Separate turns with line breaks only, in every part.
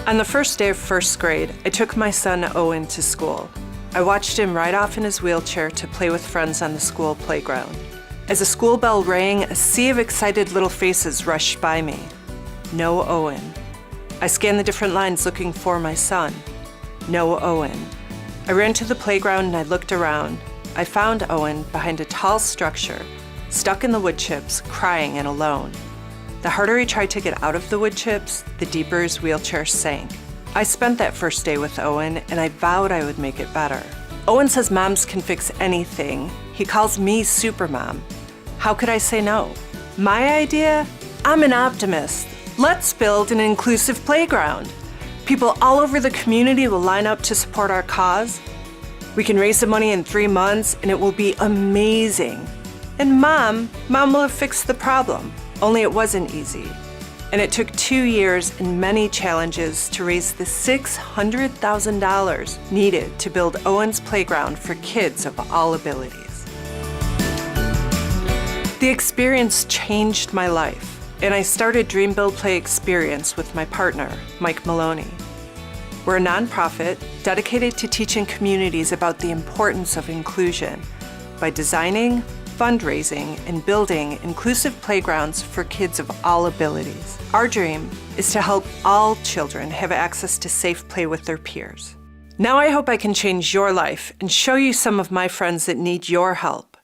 On the first day of first grade, I took my son Owen to school. I watched him ride off in his wheelchair to play with friends on the school playground. As the school bell rang, a sea of excited little faces rushed by me. No Owen. I scanned the different lines looking for my son. No Owen. I ran to the playground and I looked around. I found Owen behind a tall structure, stuck in the wood chips, crying and alone. The harder he tried to get out of the wood chips, the deeper his wheelchair sank. I spent that first day with Owen and I vowed I would make it better. Owen says moms can fix anything. He calls me Supermom. How could I say no? My idea? I'm an optimist. Let's build an inclusive playground. People all over the community will line up to support our cause. We can raise the money in 3 months and it will be amazing. And Mom will have fixed the problem. Only it wasn't easy. And it took 2 years and many challenges to raise the $600,000 needed to build Owen's playground for kids of all abilities. The experience changed my life, and I started Dream Build Play Experience with my partner, Mike Maloney. We're a nonprofit dedicated to teaching communities about the importance of inclusion by designing, fundraising, and building inclusive playgrounds for kids of all abilities. Our dream is to help all children have access to safe play with their peers. Now I hope I can change your life and show you some of my friends that need your help.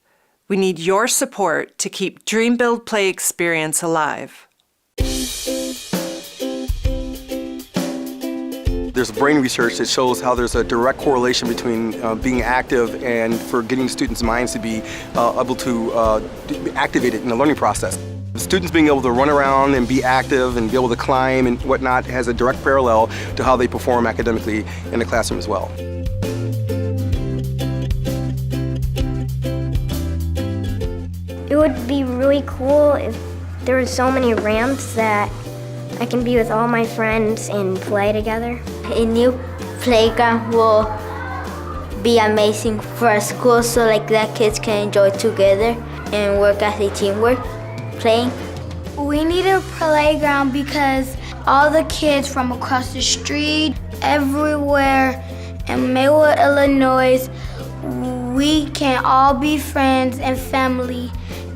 We need your support to keep Dream Build Play Experience alive.
There's brain research that shows how there's a direct correlation between being active and for getting students' minds to be able to be activated in the learning process. Students being able to run around and be active and be able to climb and whatnot has a direct parallel to how they perform academically in the classroom as well.
It would be really cool if there were so many ramps that I can be with all my friends and play together.
A new playground will be amazing for our school so like that kids can enjoy together and work as a teamwork playing.
We need a playground because all the kids from across the street, everywhere in Maywood, Illinois, we can all be friends and family.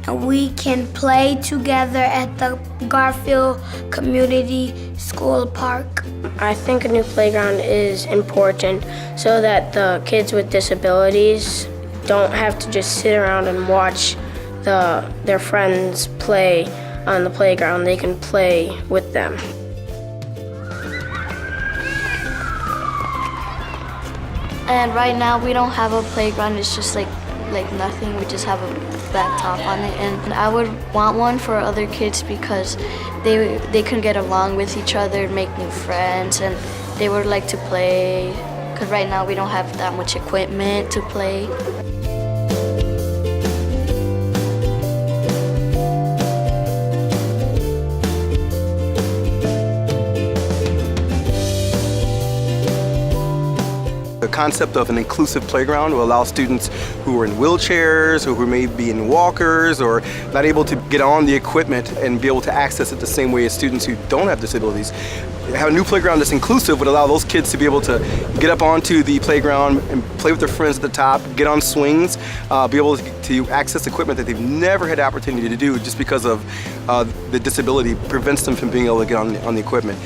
And we can play together at the Garfield Community School Park.
I think a new playground is important so that the kids with disabilities don't have to just sit around and watch their friends play on the playground. They can play with them.
And right now we don't have a playground. It's just like nothing. We just have a flat top on it, and I would want one for other kids because they can get along with each other, make new friends, and they would like to play because right now we don't have that much equipment to play.
The concept of an inclusive playground will allow students who are in wheelchairs or who may be in walkers or not able to get on the equipment and be able to access it the same way as students who don't have disabilities. Have a new playground that's inclusive would allow those kids to be able to get up onto the playground and play with their friends at the top, get on swings, be able to access equipment that they've never had the opportunity to do just because of the disability prevents them from being able to get on the equipment.